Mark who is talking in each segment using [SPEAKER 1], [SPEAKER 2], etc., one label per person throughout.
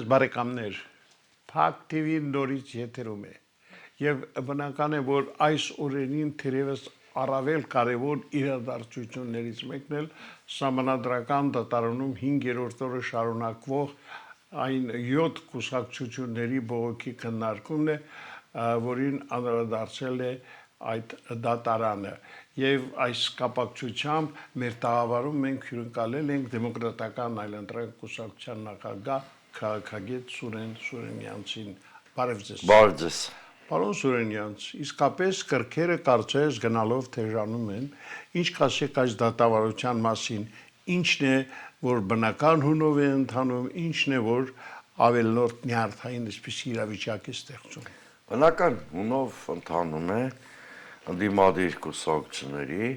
[SPEAKER 1] ձեզ բարեկամներ, Փակ TV-ն նորից եթերում է եւ բնական է որ այս օրերին թերևս առավել կարևոր իրադարձություններից մեկն էլ Սահմանադրական դատարանում 5-րդ օրը շարունակվող այն 7 կուսակցությունների բողոքի քննարկումն է, որին անդրադարձել է այդ դատարանը եւ այս կապակցությամբ մեր տաղավարում մենք հյուրընկալել ենք դեմոկրատական այլընտրանք կուսակցության նախագահ քաղաքագետ Սուրեն Սուրենյանցին։ Բարև ձեզ։
[SPEAKER 2] Բարև ձեզ։
[SPEAKER 1] Պարոն Սուրենյանց, իսկապես կրքերը կարծես գնալով թեժանում են, ինչ կասեք այս դատավարության մասին, ինչն է, որ բնական հունով է ընթանում, ինչն է, որ ավելորդ նյարդային այսպիսի իրավիճակ է ստեղծում։
[SPEAKER 2] Բնական հունով ընթանում է ընդդիմադիր կուսակցությունների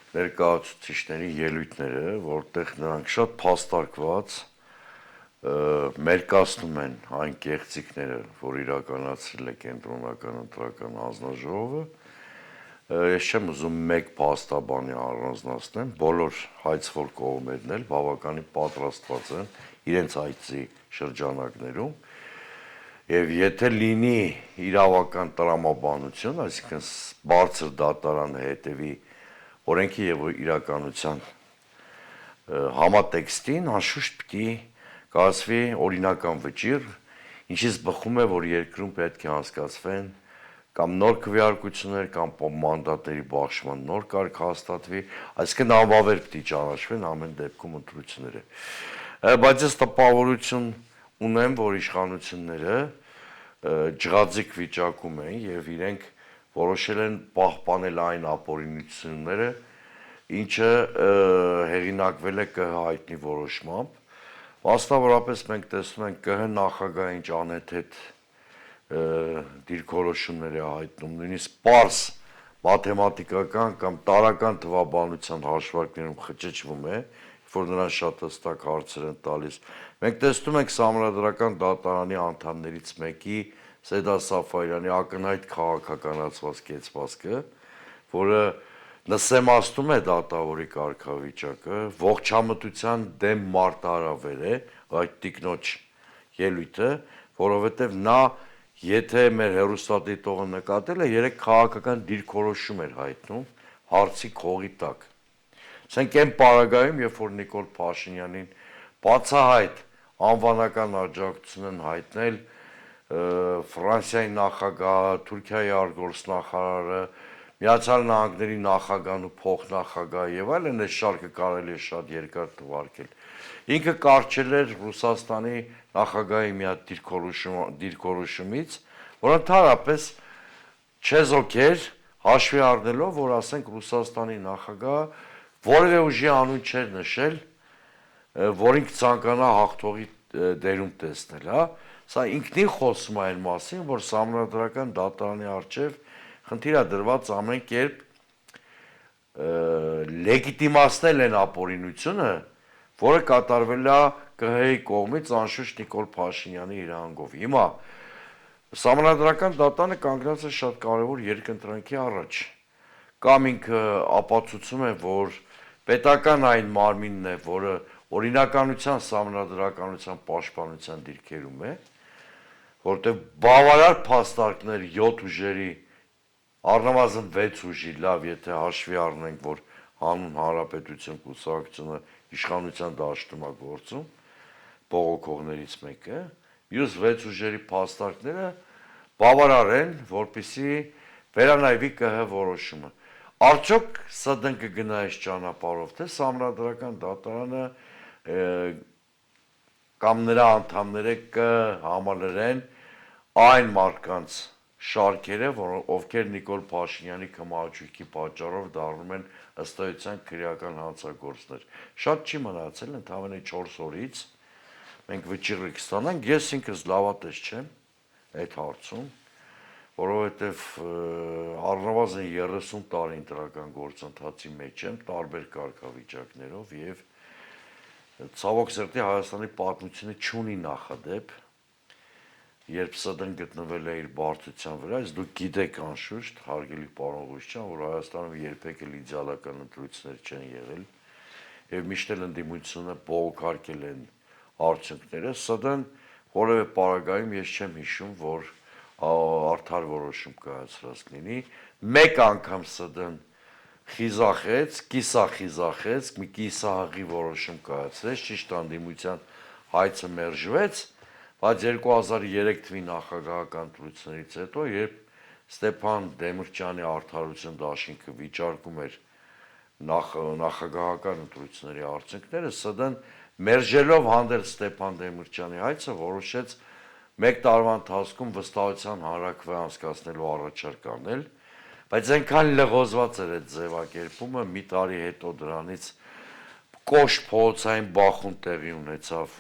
[SPEAKER 2] ներկայացուցիչների ելույթները, որտեղ նրանք շատ փաստարկված մերկացնում են այն կեղծիքները, որ իրականացրել է կենտրոնական ընտրական հանձնաժողովը, ես չեմ ուզում մեկ փաստաբանի առանձնացնեմ, բոլոր հայցվոր կողմերն էլ բավականին պատրաստված են իրենց այցի շրջանակներում, եւ եթե լինի իրավական տրամաբանություն, այսինքն բարձր դատարանը հետևի օրենքի եւ իրականության համատեքստին, անշուշտ պիտի կայացվի օրինական վճիռ, ինչից բխում է, որ երկրում պետք է անցկացվեն կամ նոր քվեարկություններ կամ մանդատների բաշխման նոր կարգ հաստատվի, այսինքն անվավեր պիտի ճանաչվեն ամեն դեպքում ընտրությունները։ Բայց ես տպավորություն ունեմ, որ իշխանությունները ջղաձիկ վիճակում են եւ իրենք որոշել են պահպանել այն ապօրինությունները, ինչը հեղինակվել է ԿՀ հայտնի որոշմամբ։ Մասնավորապես մենք տեսնում ենք ԿՀ նախագահը ինչ անհեթեթ դիրքորոշումներ է հայտնում, նույնիսկ պարզ մաթեմատիկական կամ տարական թվաբանության հաշվարկներում խճճվում է, որ նրան շատ հստակ հարցեր են տալիս։ Մենք տեսնում ենք Սահմանադրական դատարանի անդամներից մեկի Սեդա Սաֆարյանի ակնհայտ քաղաքականացված կեցվածքը, որը նսեմացնում է դատավորի կարգավիճակը, ողջամտության դեմ մարտահրավեր է այդ տիկնոջ ելույթը, որովհետև նա, եթե մեր հեռուստադիտողը նկատել է, 3 քաղաքական դիրքորոշում էր հայտնում հարցի քողի տակ։ Ասենք այն պարագայում, երբ որ Նիկոլ Փաշինյանին բացահայտ անվանական աջակցություն են հայտնել Ֆրանսիայի նախագահը, Թուրքիայի արտգործնախարարը, Միացյալ Նահանգների նախագահն ու փոխնախագահը եւ այլն, այս շարքը կարելի է շատ երկար թվարկել։ Ինքը կարճել էր Ռուսաստանի նախագահի մի հատ դիրքորոշումից, որ ընդհանրապես չեզոք էր, հաշվի առնելով, որ ասենք Ռուսաստանի նախագահը որևէ ուժի անուն չէր նշել, որին կցանկանա հաղթողի դերում տեսնել, հա։ Սա ինքնին խոսում է այն մասին, որ Սահմանադրական դատարանի առջև խնդիր է դրված ամեն կերպ լեգիտիմացնել են ապօրինությունը, որը կատարվել է ԿՀ-ի կողմից անշուշտ Նիկոլ Փաշինյանի իրավունքով։ Հիմա Սահմանադրական դատարանը կանգնած է շատ կարևոր երկընտրանքի առաջ։ Կամ ինքը ապացուցում է, որ պետական այն մարմինն է, որը օրինականության, սահմանադրականության պաշտպանության դիրքերում է, որտեղ բավարար փաստարկներ 7 ուժերի առնվազն 6 ուժի, լավ, եթե հաշվի առնենք, որ հանուն հանրապետություն կուսակցությունը իշխանության դաշտում է գործում, բողոքողներից մեկը, մյուս 6 ուժերի փաստարկները բավարար են, որպեսզի վերանայվի ԿՀ որոշումը։ Արդյոք ՍԴ կգնա այս ճանապարհով, թե Սահմանադրական դատարանը կամ նրա անդամները կհամալրեն այն մարդկանց շարքերը, ովքեր Նիկոլ Փաշինյանի կմահաճույքի պատճառով դառնում են ըստ էության քրեական հանցագործներ։ Շատ չի մնացել, ընդամենը 4 օրից մենք վճիռ կստանանք, ես ինքս լավատես չեմ այդ հարցում, որովհետև առնվազն 30 տարի ընտրական գործընթացի մեջ եմ, տարբեր կարգավիճակներով եւ ցավոք սրտի Հայաստանի պատմությունը չունի նախադեպ, երբ ՍԴ-ն գտնվել է իր բարձրության վրա, իսկ դուք գիտեք անշուշտ, հարգելի պարոն Ղուշյան, որ Հայաստանում երբեք էլ իդեալական ընտրություններ չեն եղել եւ միշտ էլ ընդդիմությունը բողոքարկել են արդյունքները, ՍԴ-ն որևէ պարագայում ես չեմ հիշում, որ արդար որոշում կայացրած լինի, մեկ անգամ ՍԴ-ն խիզախեց, կիսախիզախեց, մի կիսահղի որոշում կայացրեց, ճիշտ անդիմության հայցը մերժվեց, բայց 2003 թվականի նախագահական ընտրությունից հետո, երբ Ստեփան Դեմիրճյանի Արդարություն դաշինքը վիճարկում էր նախագահական ընտրությունների արդյունքները, ՍԴ-ն մերժելով հանդերձ Ստեփան Դեմիրճյանի հայցը որոշեց 1 տարվա ընթացքում վստահության հանրաքվե անցկացնելու առաջարկ անել, բայց այնքան լղոզված էր այդ ձևակերպումը, մի տարի հետո դրանից կոշտ փողոցային բախում տեղի ունեցավ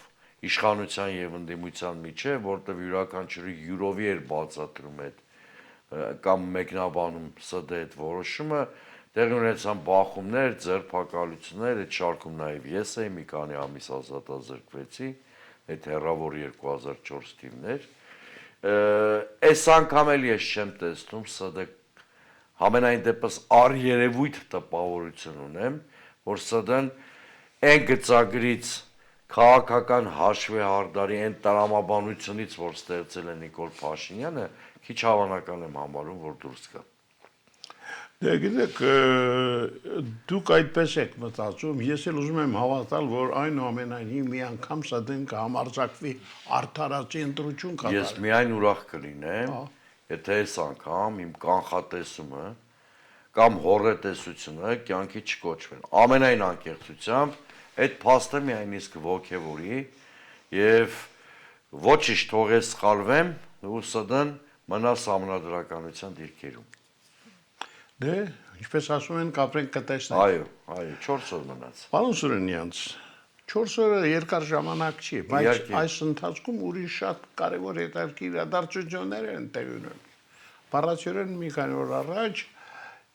[SPEAKER 2] իշխանության եւ ընդդիմության միջեւ, որտեղ յուրաքանչյուրի յուրովի էր բացատրում այդ կամ մեկնաբանում ՍԴ այդ որոշումը, տեղի ունեցան բախումներ, ձերբակալություններ, այդ շարքում նաեւ ես էի մի քանի ամիս ազատազրկվեցի, այդ հեռավոր 2004 թիվներ, այս անգամ էլ ես չեմ տեսնում ՍԴ համենայն դեպս առերևույթ տպավորություն ունեմ, որ ՍԴ-ն այն գծագրից քաղաքական հաշվեհարդարի այն տրամաբանությունից, որ ստեղծել է Նիկոլ Փաշինյանը, քիչ հավանական եմ համարում, որ դուրս գա։
[SPEAKER 1] Դե գիտեք, դուք այդպես եք մտածում, ես էլ ուզում եմ հավատալ, որ այնուամենայնիվ մի անգամ ՍԴ-ն կհամարձակվի արդարացի ընտրություն կատարել։
[SPEAKER 2] Ես միայն ուրախ կլինեմ, եթե այս անգամ իմ կանխատեսումը կամ հոռետեսությունը կյանքի չկոչվեն։ Ամենայն անկեղծությամբ այդ փաստը միայն իսկ ոգևորի եւ ոչինչ թողես սխալվեմ, ու ՍԴ-ն մնա սահմանադրականության դիրքերում։
[SPEAKER 1] Դե, ինչպես ասում են, կապրենք կտեսնենք։
[SPEAKER 2] Այո, 4 օր մնաց։
[SPEAKER 1] Պարոն Սուրենյանց, 4 օրը երկար ժամանակ չի, բայց այս ընթացքում ուրիշ շատ կարևոր հետաքրքիր իրադարձություններ են տեղի ունենում։ Բառացիորեն մի քանի օր առաջ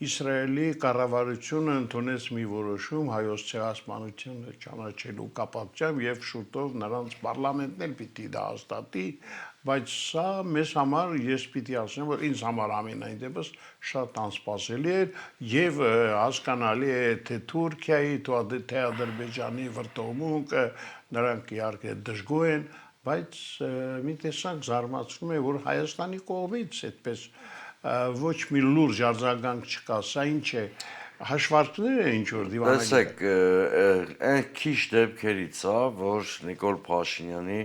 [SPEAKER 1] Իսրայելի կառավարությունը ընդունեց մի որոշում հայոց ցեղասպանությունը ճանաչելու կապակցությամբ եւ շուտով նրանց պարլամենտն էլ պիտի դա հաստատի, բայց սա մեզ համար, ես պիտի ասեմ, որ ինձ համար ամենայն դեպս շատ անսպասելի էր եւ հասկանալի է թե Թուրքիայի, թե Ադրբեջանի վրտովմունքը, նրանք իհարկե դժգոհ են, բայց մի տեսակ զարմացնում է, որ Հայաստանի կողմից այդպես ոչ մի լուրջ արձագանք չկա, սա ինչ է, հաշվարկներ է ինչ որ դիվանագիր։
[SPEAKER 2] Տեսեք, այն քիչ դեպքերից է, որ Նիկոլ Փաշինյանի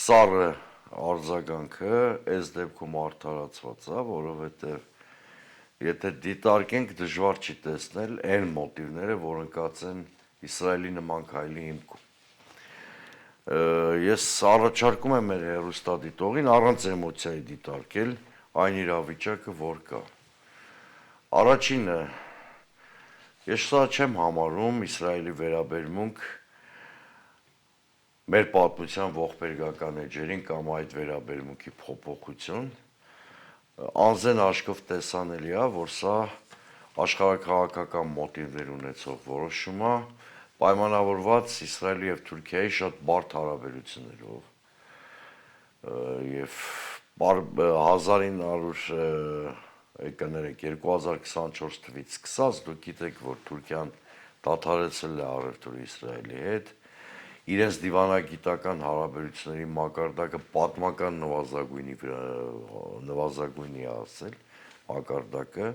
[SPEAKER 2] սառը արձագանքը այս դեպքում արդարացված է, որովհետև եթե դիտարկենք դժվար չի տեսնել այն մոտիվները, որ ընկած են Իսրայելի նման քայլի հիմքում։ Ես առաջարկում եմ մեր հեռուստադիտողին առանց էմոցիայի դիտարկել այն իրավիճակը, որ կա։ Առաջինը, ես սա չեմ համարում Իսրայելի վերաբերմունք մեր պատմության ողբերգական էջերին կամ այդ վերաբերմունքի փոփոխություն, անզեն աչքով տեսանելի է, որ սա աշխարհաքաղաքական մոտիվներ ունեցող որոշում է, պայմանավորված Իսրայելի եւ Թուրքիայի շատ բարդ հարաբերություններով եւ 2024 թվականից սկսած դուք գիտեք, որ Թուրքիան դադարեցել է առևտուրը Իսրայելի հետ, իրենց դիվանագիտական հարաբերությունների մակարդակը պատմական նվազագույնի է ասել մակարդակը,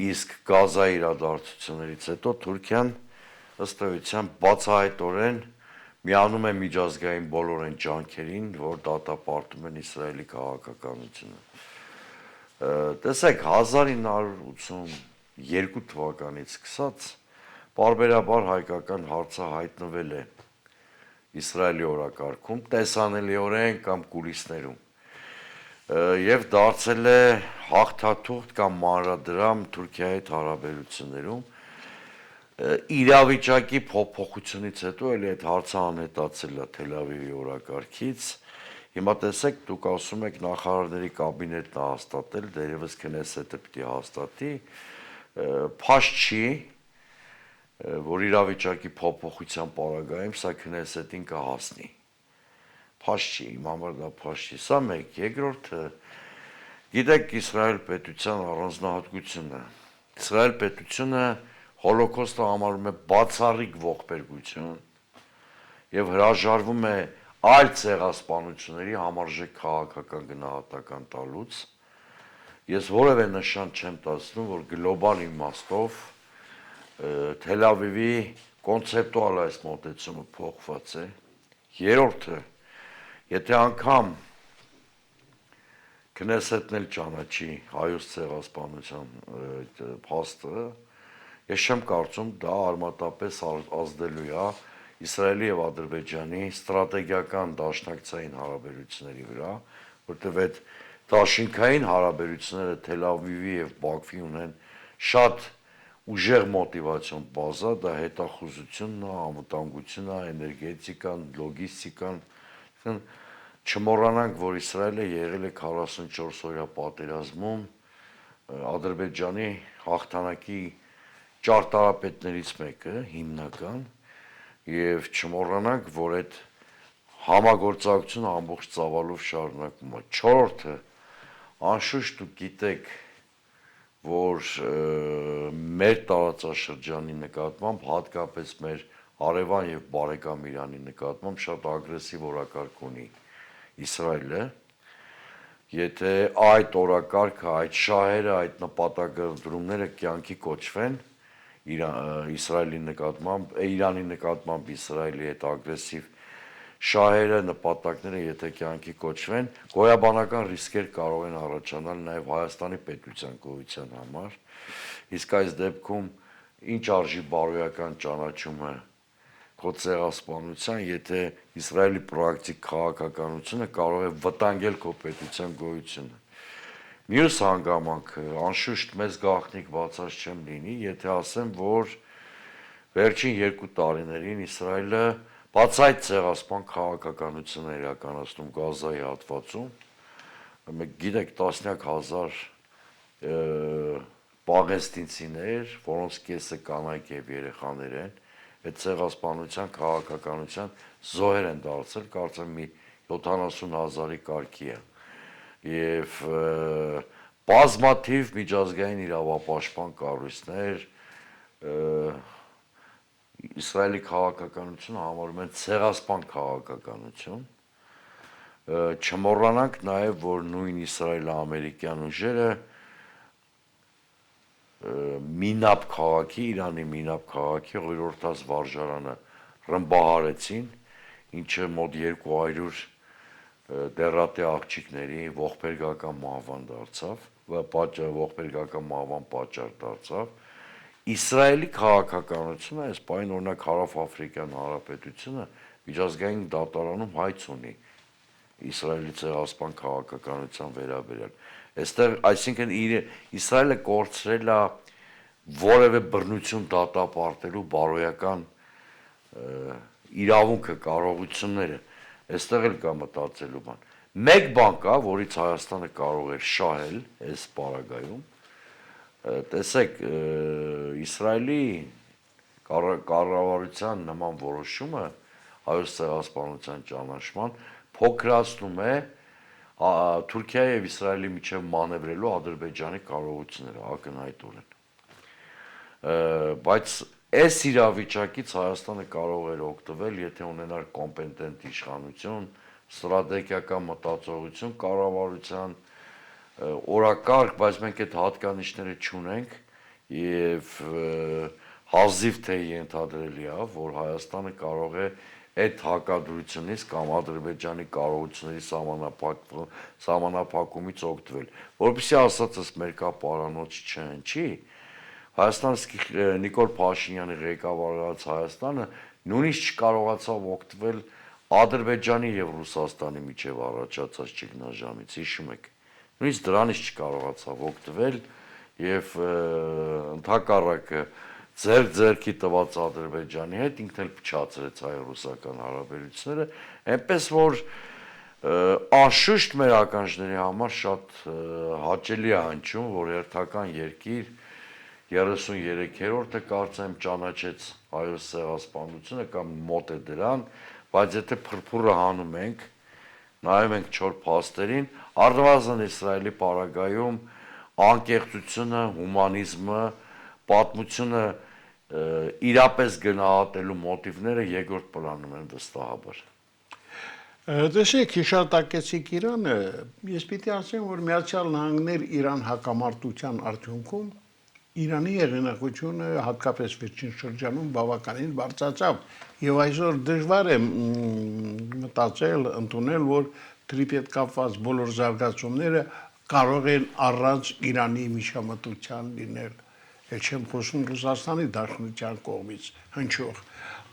[SPEAKER 2] իսկ Գազայի իրադարձություններից հետո Թուրքիան ըստ էության բացահայտորեն միանում է միջազգային բոլոր այն ջանքերին, որ դատապարտում են Իսրայելի քաղաքականությունը։ Տեսեք, 1982 թվականից սկսած պարբերաբար հայկական հարցը հայտնվել է Իսրայելի օրակարգում, տեսանելիորեն կամ կուլիսներում, եւ դարձել է հաղթաթուղթ կամ մանրադրամ Թուրքիայի հետ հարաբերություններում, իրավիճակի փոփոխությունից հետո էլի այդ հարցը անհետացել է Թել Ավիվի օրակարգից, հիմա տեսեք, դուք ասում եք նախարարների կաբինետն է հաստատել, դերևս Քնեսետը պիտի հաստատի, փաստ չի, որ իրավիճակի փոփոխության պարագայում սա Քնեսետին կհասնի, փաստ չի, իմ համար դա փաստ չի, սա մեկ, երկրորդը, գիտեք Իսրայել պետության առանձնահատկությունը, Իսրայել պետությունը հոլոկոստը համարում է բացառիկ ողբերգություն եւ հրաժարվում է այլ ցեղասպանությունների համարժեք քաղաքական գնահատական տալուց ես որևէ նշան չեմ տածնում, որ գլոբալ իմաստով Թել Ավիվի կոնցեպտուալ այս մոտեցումը փոխված է։ Երրորդը, եթե անգամ Քնեսեթն էլ ճանաչի հայոց ցեղասպանության փաստը, ես չեմ կարծում դա արմատապես ազդելու է Իսրայելի եւ Ադրբեջանի ստրատեգիական դաշնակցային հարաբերությունների վրա, որտեղ այդ դաշինքային հարաբերությունները Թել Ավիվի եւ Բաքվի ունեն շատ ուժեղ մոտիվացիոն բազա, դա հետախուզությունն է, անվտանգությունն է, էներգետիկան, լոգիստիկան, չմոռանանք, որ Իսրայելը եղել է 44-օրյա պատերազմում Ադրբեջանի հաղթանակի ճարտարապետներից մեկը, հիմնական, եւ չմոռանանք, որ այդ համագործակցությունը ամբողջ ծավալով շարունակվում է։ Չորրորդը, անշուշտ դուք գիտեք, որ մեր տարածաշրջանի նկատմամբ, հատկապես մեր հարևան եւ բարեկամ Իրանի նկատմամբ շատ ագրեսիվ օրակարգ ունի Իսրայելը, եթե այդ օրակարգը, այդ շահերը, այդ նպատակադրումները կյանքի կոչվեն Իսրայելի նկատմամբ, Իրանի նկատմամբ Իսրայելի այդ ագրեսիվ շահերը, նպատակները, եթե կյանքի կոչվեն, գոյաբանական ռիսկեր կարող են առաջանալ նաև Հայաստանի պետության գոյության համար, իսկ այս դեպքում ինչ արժի բարոյական ճանաչումը քո ցեղասպանության, եթե Իսրայելի պրակտիկ քաղաքականությունը կարող է վտանգել քո պետության գոյությունը։ Մյուս հանգամանքը, անշուշտ մեծ գաղտնիք բացած չեմ լինի, եթե ասեմ, որ վերջին 2 տարիներին Իսրայելը բաց այդ ցեղասպան քաղաքականություն է իրականացնում Գազայի հատվածում, մեկ գիտեք տասնյակ հազար պաղեստինցիներ, որոնց կեսը կանայք եւ երեխաներ են, այդ ցեղասպանության քաղաքականության զոհեր են դարձել, կարծեմ մի 70,000-ի կարգի է։ Եվ բազմաթիվ միջազգային իրավապաշտպան կառույցներ Իսրայելի քաղաքականությունը համարում են ցեղասպան քաղաքականություն։ Չմոռանանք նաև, որ նույն իսրայելա-ամերիկյան ուժերը Մինապ քաղաքի, Իրանի Մինապ քաղաքի ղյուրորդած վարժարանը ռմբահարեցին, ինչը մոտ 200 դերատե աղջիկների ողբերգական մահվան դարձավ, ողբերգական մահվան պատճառ դարձավ։ Իսրայելի քաղաքականությունը, այս պայն օրինակ Հարավ-Աֆրիկյան Հանրապետությունը միջազգային դատարանում հայց ունի Իսրայելի ցեղասպան քաղաքականության վերաբերյալ։ Այստեղ, այսինքն Իսրայելը կորցրել է որևէ բռնություն դատապարտելու բարոյական իրավունքը, կարողությունները, այստեղ էլ կա մտածելու բան։ Մեկ բան կա, որից Հայաստանը կարող էր շահել այս պարագայում, տեսեք, Իսրայելի կառավարության նման որոշումը հայոց ցեղասպանության ճանաչման փոքրացնում է Թուրքիայի եւ Իսրայելի միջև մանևրելու Ադրբեջանի կարողությունները ակնհայտորեն։ Բայց այս իրավիճակից Հայաստանը կարող էր օգտվել, եթե ունենար կոմպետենտ իշխանություն, ստրատեգիական մտածողություն կառավարության օրակարգ, բայց մենք այդ հատկանիշները չունենք եւ հազիվ թե ենթադրելի է, որ Հայաստանը կարող է այդ հակադրությունից կամ Ադրբեջանի կարողությունների սահմանափակումից օգտվել, որովհետեւ ասածս մեր կա պարանոց չհնչի, Հայաստանը Նիկոլ Փաշինյանի ղեկավարած Հայաստանը նույնիսկ չկարողացավ օգտվել Ադրբեջանի եւ Ռուսաստանի միջև առաջացած ճգնաժամից, հիշում եք, նույնիսկ դրանից չկարողացավ օգտվել եւ ընդհակառակը ձեռքի տված Ադրբեջանի հետ ինքն էլ փչացրեց հայ-ռուսական հարաբերությունները, այնպես որ անշուշտ մեր ականջների համար շատ հաճելի է հնչում, որ հերթական երկիր 33-րդը կարծեմ ճանաչեց հայոց ցեղասպանությունը կամ մոտ է դրան, բայց եթե փրփուրը հանում ենք, նայում ենք չոր փաստերին, առնվազն Իսրայելի պարագայում անկեղծությունը, հումանիզմը, պատմությունը իրապես գնահատելու մոտիվները երկրորդ պլանում են վստահաբար։
[SPEAKER 1] Տեսեք, հիշատակեցիք Իրանը, ես պիտի ասեմ, որ Միացյալ Նահանգներ Իրան հակամարտության արդյունքում Իրանի եղանակությունը հատկապես վերջին շրջանում բավականին բարձրացավ եւ այսօր դժվար է մտածել, ընդունել, որ դրի հետ կապված բոլոր զարգացումները կարող են առանց Իրանի միջամտության լինել։ Էլ չեմ խոսում Ռուսաստանի Դաշնության կողմից հնչող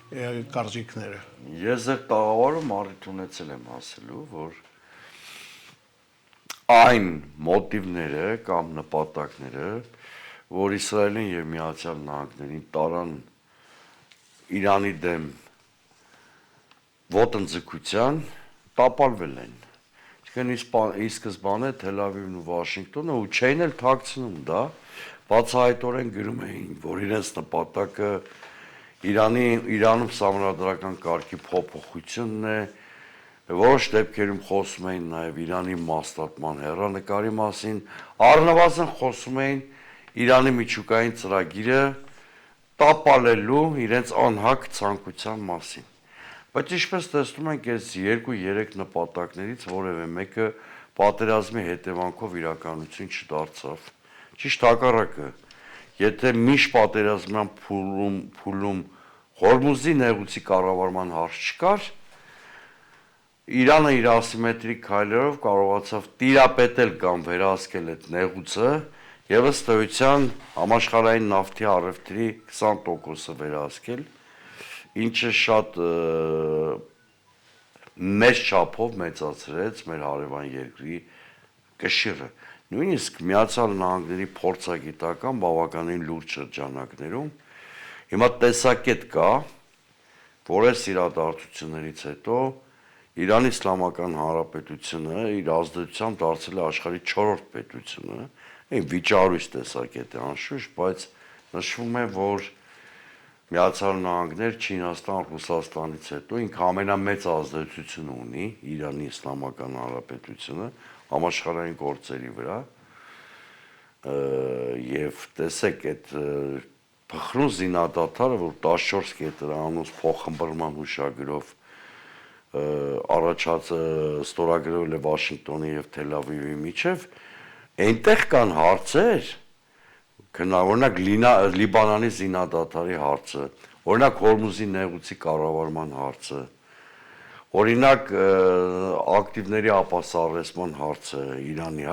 [SPEAKER 1] կարծիքները։
[SPEAKER 2] Ես այդ տաղավարում առիթ ունեցել եմ ասելու, որ այն մոտիվները կամ նպատակները, որ Իսրայելին եւ Միացյալ Նահանգներին տարան Իրանի դեմ ոտնձգության, տապալվել են։ Այսինքն ի սկզբանե Թել Ավիվն ու Վաշինգտոնը ու չէին էլ թաքցնում դա, բացահայտորեն գրում էին, որ իրենց նպատակը Իրանում սահմանադրական կարգի փոփոխությունն է, որոշ դեպքերում խոսում էին նաև Իրանի մասնատման հեռանկարի մասին, առնվազն խոսում էին Իրանի միջուկային ծրագիրը տապալելու իրենց անհակ ցանկության մասին։ Բայց ինչպես տեսնում ենք, այս 2-3 նպատակներից որևէ մեկը պատերազմի հետևանքով իրականություն չդարձավ։ Ճիշտ հակառակը, եթե միշտ պատերազմյան փուլում Հորմուզի նեղուցի կառավարման հարց չկար, Իրանը իր ասիմետրիկ քայլերով կարողացավ տիրապետել կամ վերահսկել այդ նեղուցը եւ ըստ էության համաշխարհային նավթի առևտրի 20%-ը վերահսկել, ինչը շատ մեծ չափով մեծացրեց մեր հարևան երկրի կշիռը։ Նույնիսկ Միացյալ Նահանգների փորձագիտական բավականին լուրջ շրջանակներում հիմա տեսակետ կա, որ այս իրադարձություններից հետո Իրանի Իսլամական Հանրապետությունը իր ազդեցությամբ դարձել է աշխարհի 4-րդ պետությունը, վիճարույց տեսակետ է անշուշտ, բայց նշվում է, որ Միացյալ Նահանգներ, Չինաստան, Ռուսաստանից հետո ինքը ամենամեծ ազդեցությունը ունի Իրանի Իսլամական Հանրապետությունը համաշխարհային գործերի վրա, եւ տեսեք այդ փխրուն զինադադարը, որ 14 կետրանոց փոխհմբռնման հուշագրով ստորագրվել է Վաշինգտոնի եւ Թել Ավիվի միջև, այնտեղ կան հարցեր, օրինակ Լիբանանի զինադադարի հարցը, օրինակ Հորմուզի նեղուցի կառավարման հարցը, օրինակ ակտիվների ապասառեցման հարցը Իրանի,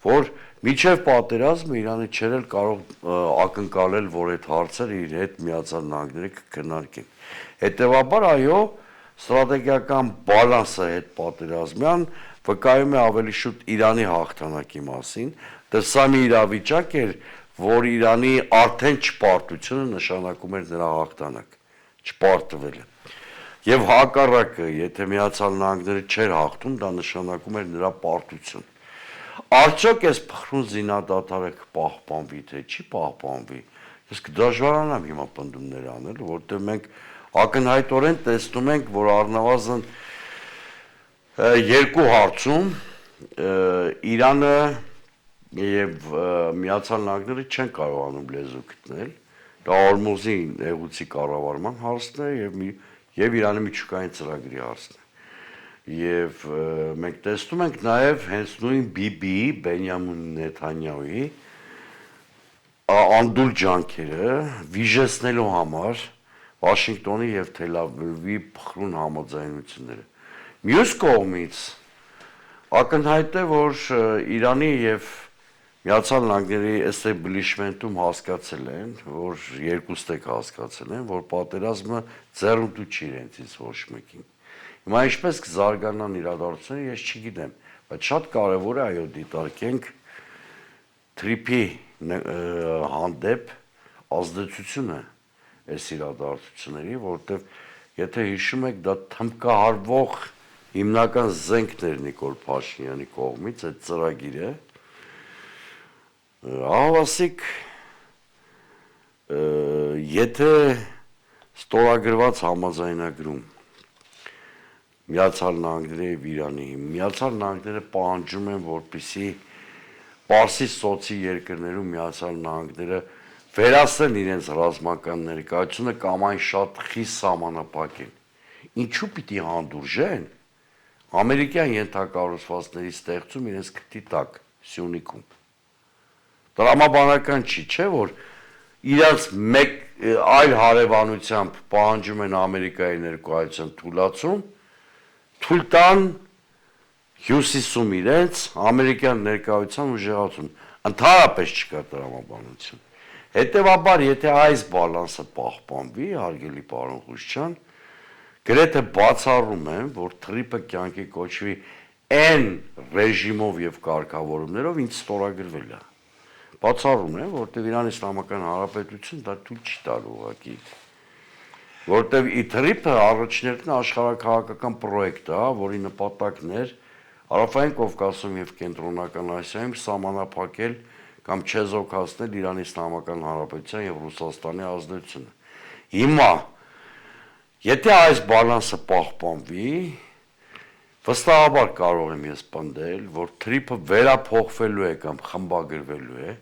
[SPEAKER 2] որ միջև պատերազմը Իրանը չէր էլ կարող ակնկալել, որ այդ հարցերը իր հետ Միացյալ Նահանգները կքննարկեն։ Հետևաբար, այո, ստրատեգիական բալանսը հետ պատերազմյան վկայում է ավելի շուտ Իրանի հաղթանակի մասին, դա սա մի իրավիճակ էր, որ Իրանի արդեն չպարտությունը նշանակում էր նրա հաղթանակ, չպարտվելը։ Եվ հակառակը, եթե Միացյալ Նահանգները չէր հաղթում, դա նշանակում էր նրա պարտություն։ Արդյոք այս փխրուն զինադադարը կպահպանվի, թե չի պահպանվի։ Ես կդժվարանամ հիմա պնդումներ անել, որտեղ մենք ակնհայտորեն տեսնում ենք, որ առնվազն երկու հարցում Իրանը եւ Միացյալ Նահանգները չեն կարողանում լեզու գտնել, դա Հորմուզի նեղուցի կառավարման հարցն է եւ Իրանի միջուկային ծրագրի հարցն է։ Եվ մենք տեսնում ենք նաեւ հենց նույն Բիբիի Բենյամին Նեթանյահուի անդուլ ջանքերը վիժեցնելու համար Վաշինգտոնի եւ Թել Ավիվի փխրուն համաձայնությունները։ Մյուս կողմից ակնհայտ է, որ Իրանի եւ Միացյալ Նահանգների էստեբլիշմենտում հասկացել են, որ երկուստեք հասկացել են, որ պատերազմը ձեռնտու չի իրենցից ոչ մեկին։ Հիմա ինչպես կզարգանան իրադարձությունները, ես չգիտեմ, բայց շատ կարևոր է այո դիտարկենք Թրիփի հանդեպ ազդեցությունը այս իրադարձությունների, որովհետև եթե հիշում եք, դա թմբկահարվող հիմնական զենքն էր Նիկոլ Փաշինյանի կողմից, այդ ծրագիրը, ահավասիկ եթե ստորագրված համաձայնագրում Միացյալ Նահանգների եւ Իրանի Միացյալ Նահանգները պահանջում են, որպեսզի Պարսից ծոցի երկրներում Միացյալ Նահանգները վերացնեն իրենց ռազմական ներկայությունը կամ այն շատ խիստ սահմանափակեն։ Ինչու պիտի հանդուրժեն, ամերիկյան ենթակառուցվածքների ստեղծում իրենց քթի տակ Սյունիքում։ Տրամաբանական չի, չէ՞ որ իրաց մեկ այլ հարևանությամբ պահանջում են Ամերիկայի ներկայության թույլատում, թույլ տան հյուսիսում իրենց ամերիկյան ներկայության ուժեղացում։ Ընդհանրապես չկա տրամաբանություն։ Հետևաբար, եթե այս բալանսը պահպանվի, հարգելի պարոն Խուշչյան, գրեթե բացառում եմ, որ թրիպը կյանքի կոչվի այն ռեժիմով եւ կարգավորումներով, ինչ ստորագրվել է։ Բացառում եմ, որտեղ Իրանի Իսլամական Հանրապետություն դա թույլ չի տալու ուղղակի։ Որտեղ թրիպը առաջներն աշխարհակահաղական պրոյեկտ է, որի նպատակն էր Հարավային Կովկասում եւ Կենտրոնական Ասիայում սահմանափակել կամ չեզոքացնել Իրանի Իսլամական Հանրապետության եւ Ռուսաստանի ազդեցությունը։ Հիմա եթե այս բալանսը պահպանվի, վստահաբար կարող եմ ես պնդել, որ թրիպը վերափոխվելու է կամ խմբագրվելու է,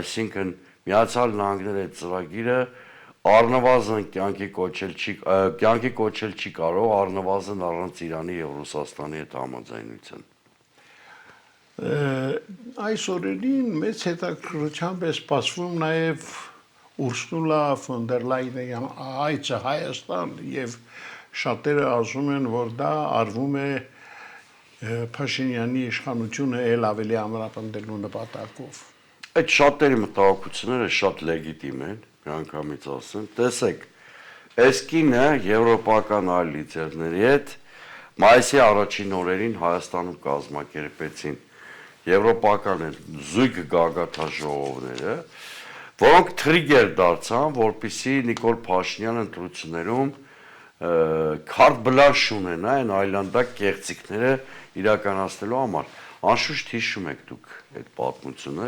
[SPEAKER 2] այսինքն Միացյալ Նահանգների այդ ծրագիրը առնվազն կյանքի կոչել չի կարող առնվազն առանց Իրանի եւ Ռուսաստանի հետ համաձայնության։
[SPEAKER 1] Այս օրերին մեծ հետաքրքրությամբ է սպասվում նաև Ուրսուլա ֆոն դեր Լայնի այցը Հայաստան եւ շատերը ասում են, որ դա արվում է Փաշինյանի իշխանությունը ել ավելի ամրապնդելու նպատակով։
[SPEAKER 2] Այդ շատերի մտահոգությունները շատ լեգիտիմ են, միանգամից ասեմ, տեսեք, այս կինը եվրոպական այլ լիդերների հետ մայիսի առաջին օրերին Հայաստանում կազմակերպեցին եվրոպական զույգ գագաթաժողովները, որոնք թրիգեր դարձան, որպեսզի Նիկոլ Փաշինյանը ընտրություններում քարտ բլանշ ունենա այն այլանդակ կեղծիքները իրականացնելու համար։ Անշուշտ հիշում եք դուք այդ պատմությունը,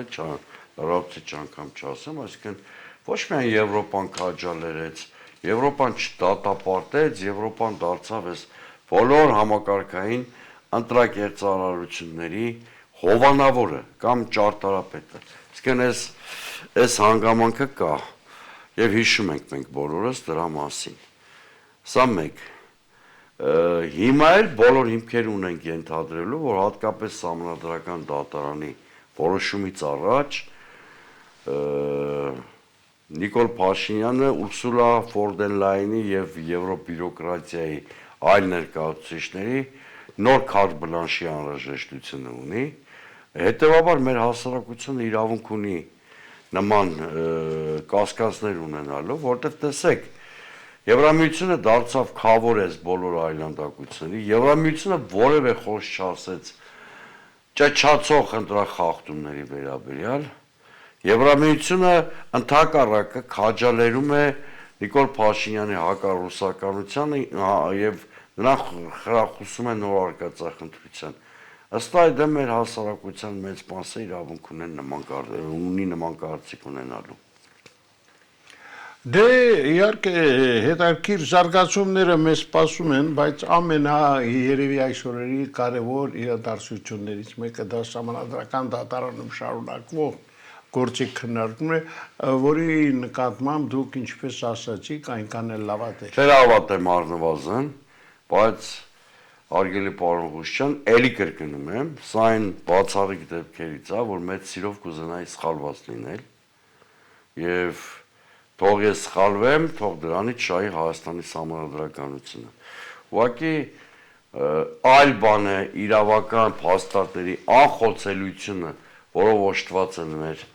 [SPEAKER 2] լրացուցիչ անգամ չասեմ, այսինքն ոչ միայն Եվրոպան քաջալերեց, Եվրոպան չդատապարտեց, Եվրոպան դարձավ այս բոլոր համակարգային ընտրակերծարարությունների հովանավորը կամ ճարտարապետը։ Իսկն այս հանգամանքը կա եւ հիշում ենք մենք բոլորս դրա մասին։ Սա մեկ։ Հիմա էլ բոլոր հիմքեր ունենք ենթադրելու, որ հատկապես Սահմանադրական դատարանի որոշումից առաջ Նիկոլ Փաշինյանը Ուրսուլա ֆոն դեր Լայնի եւ Եվրոբյուրոկրատիայի այլ ներկայացուցիչների նոր քարտ բլանշի անհրաժեշտությունը ունի։ Հետևաբար մեր հասարակությունը իրավունք ունի նման կասկածներ ունենալու, որտեղ տեսեք, Եվրամիությունը դարձավ քավոր այս բոլոր այլանդակությունների, Եվրամիությունը որևէ խոսք չասեց ճաչացող ընտրախախտումների վերաբերյալ, Եվրամիությունը ընդհակառակը քաջալերում է Նիկոլ Փաշինյանի հակառուսականությանը եւ նրան խրախուսում է նոր արկածախնդրության։ Ըստ այդմ մեր հասարակության մեծ մասը իրավունք ունի նման կարծիք ունենալու։
[SPEAKER 1] Դե իհարկե հետաքրքիր զարգացումները մեզ սպասում են, բայց երևի այսօրերի կարևոր իրադարձություններից մեկը դա Սահմանադրական դատարանում շարունակվող գործիք քննարկումն է, որի նկատմամբ դուք ինչպես ասացիք, այնքան էլ լավատեր։
[SPEAKER 2] Վերահավատ եմ առնվազն, բայց Հարգելի պարոն Խուշչյան, էլի կրկնում եմ, սա այն բացառիկ դեպքերից է, որ մեծ սիրով կուզենայի սխալված լինել եւ թող ես սխալվեմ, թող դրանից շահի Հայաստանի Սահմանադրականությունը։ Ուղղակի այլ բան է իրավական փաստաթղթերի անխոցելիությունը, որով օժտված են մեր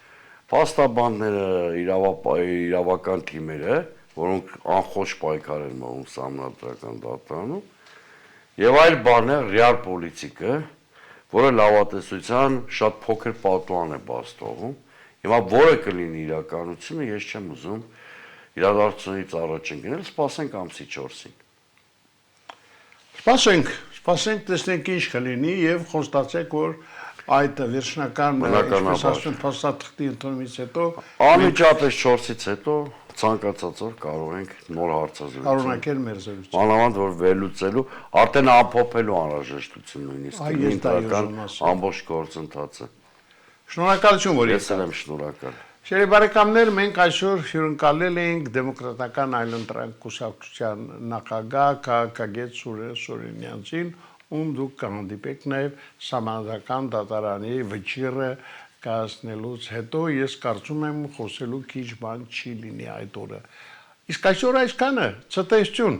[SPEAKER 2] փաստաբանները, իրավական թիմերը, որոնք անխոչ պայքար են մղում Սահմանադրական դատարանում, եւ այլ բան է ռեալ պոլիտիկը, որը լավատեսության շատ փոքր պատուհան է բաց թողում։ Հիմա որը կլինի իրականությունը, ես չեմ ուզում իրադարձությունից առաջ ընկնել, սպասենք ամսի 4-ին։
[SPEAKER 1] Սպասենք, տեսնենք ինչ կլինի եւ խոստացեք, որ այդ վերջնական փաստաթղթի ընդունումից հետո
[SPEAKER 2] անմիջապես 4-ից հետո ցանկացած օր կարող ենք նոր հարցազրույց
[SPEAKER 1] շարունակել մեր զրույցը։
[SPEAKER 2] Մանավանդ որ վերլուծելու, արդեն ամփոփելու անհրաժեշտություն նույնիսկ ամբողջ գործընթացը։
[SPEAKER 1] Շնորհակալություն, որ
[SPEAKER 2] ես եմ շնորհակալ։
[SPEAKER 1] Շերի բարեկամներ, մենք այսօր հյուրընկալել ենք Դեմոկրատական այլընտրանք կուսակցության նախագահ քաղաքագետ Սուրեն Սուրենյանցին, ում դուք կհանդիպեք նաև Սահմանադրական դատարանի վճիռը կայացնելուց հետո ես կարծում եմ խոսելու քիչ բան չի լինի այդ օրը։ Իսկ այսօր այսքանը, ցտեսություն։